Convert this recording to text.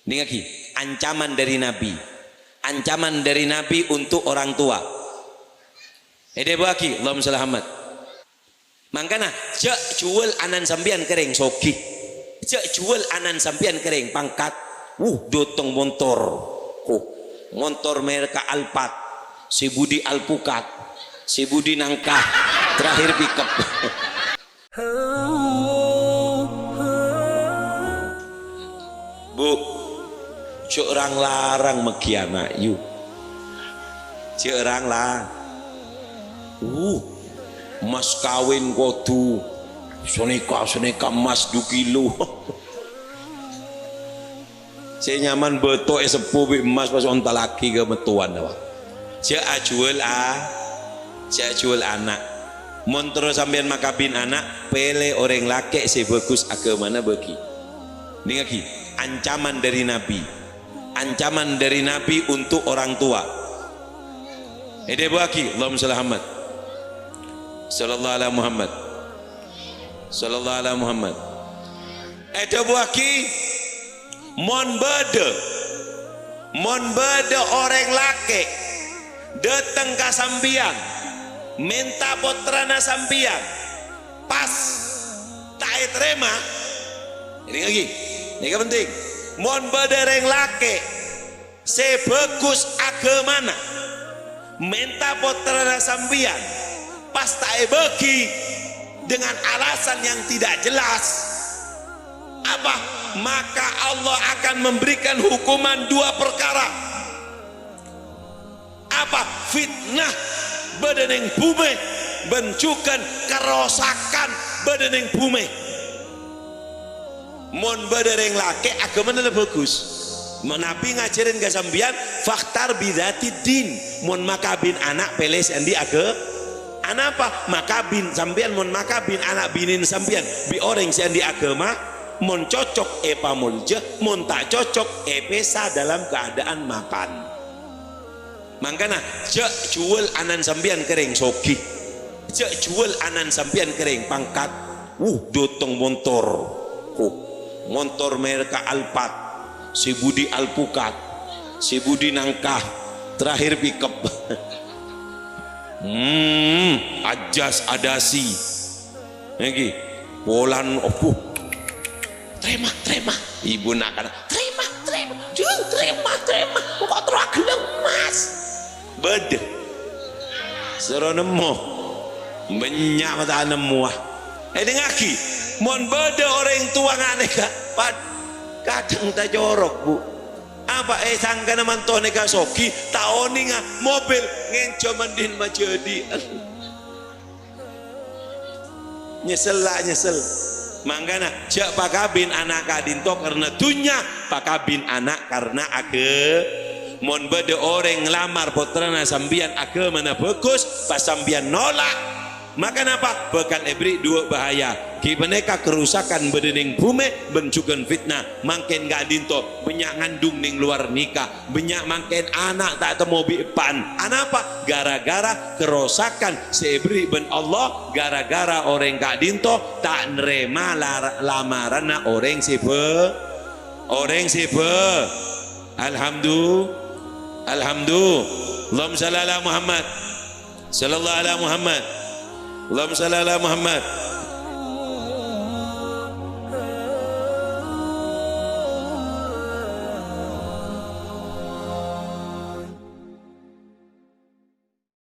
Ini lagi ancaman dari Nabi. Ancaman dari Nabi untuk orang tua. Ede bagi Allahumma shalli Muhammad. Mangkana cek jual anan sambian kering sogi. Cek jual anan sambian kering pangkat. Dotong motor. Motor mereka Alphard. Si Budi Alpukat. Si Budi Nangkah. Terakhir pickup. Bu, cek orang larang mekiana yuk. Cek orang larang. Mas kawin kodu soneka emas 2 kilo. Saya nyaman beto sepuh emas pas onta laki ke metuan awak. Cek jual anak. Montro sampean makabin anak pele orang laki sebagus agamana bagi. Ini lagi ancaman dari Nabi. Ancaman dari Nabi untuk orang tua. Ede bagi Allahumma shalli Muhammad. Sallallahu alaihi Muhammad. Sallallahu alaihi Muhammad. Ede bagi mon bede orang laki datang ke sambian minta putrana sambian pas tak terima. Ini lagi ini penting. Mon bede orang laki sebagus agamana minta putrana sambian pas tak bagi dengan alasan yang tidak jelas apa, maka Allah akan memberikan hukuman 2 perkara. Apa? Fitnah badaneng bumi, bencukan kerosakan badaneng bumi. Mon badaneng laki agama adalah bagus. Nabi ngajarin ke sambian faktar bidatidin. Mon makabin anak peles andi anak apa? Makabin sambian mon makabin anak binin sambian bi orang seandi agama. Mon cocok pamulja, mon tak cocok pesa dalam keadaan makan. Mangkana cek jual anan sambian kering sogi. Cek jual anan sambian kering pangkat. Dotong motor. Motor mereka Alphard. Si Budi Alpukat. Si Budi Nangkah. Terakhir pickup. Ajas adasi. Lagi Polan terima ibu nak terima jeng terima kok terang mas bede seru nemu banyak mata nemu dengaki mon bede orang tua ngane kadang tak jorok bu apa sangka mantone ka soki taoni nga mobil ngenco mendin majadi nyesel mangkana jak pakabin anak kadinto karena dunya pakabin anak karena mon bede orang ngelamar putrana sambian mana bagus pas sambian nolak maka apa bakal ebri 2 bahaya kibaneka kerusakan bedening bumi bencukan fitnah mangken gak dinto banyak ngandung ning luar nikah banyak mangken anak tak temu bipan apa gara-gara kerusakan sebri ben Allah gara-gara orang gak dinto tak nerima lamaran orang sebe alhamdulillah Allahumma shalli ala Muhammad sallallahu alaihi Muhammad Allahumma shalli ala Muhammad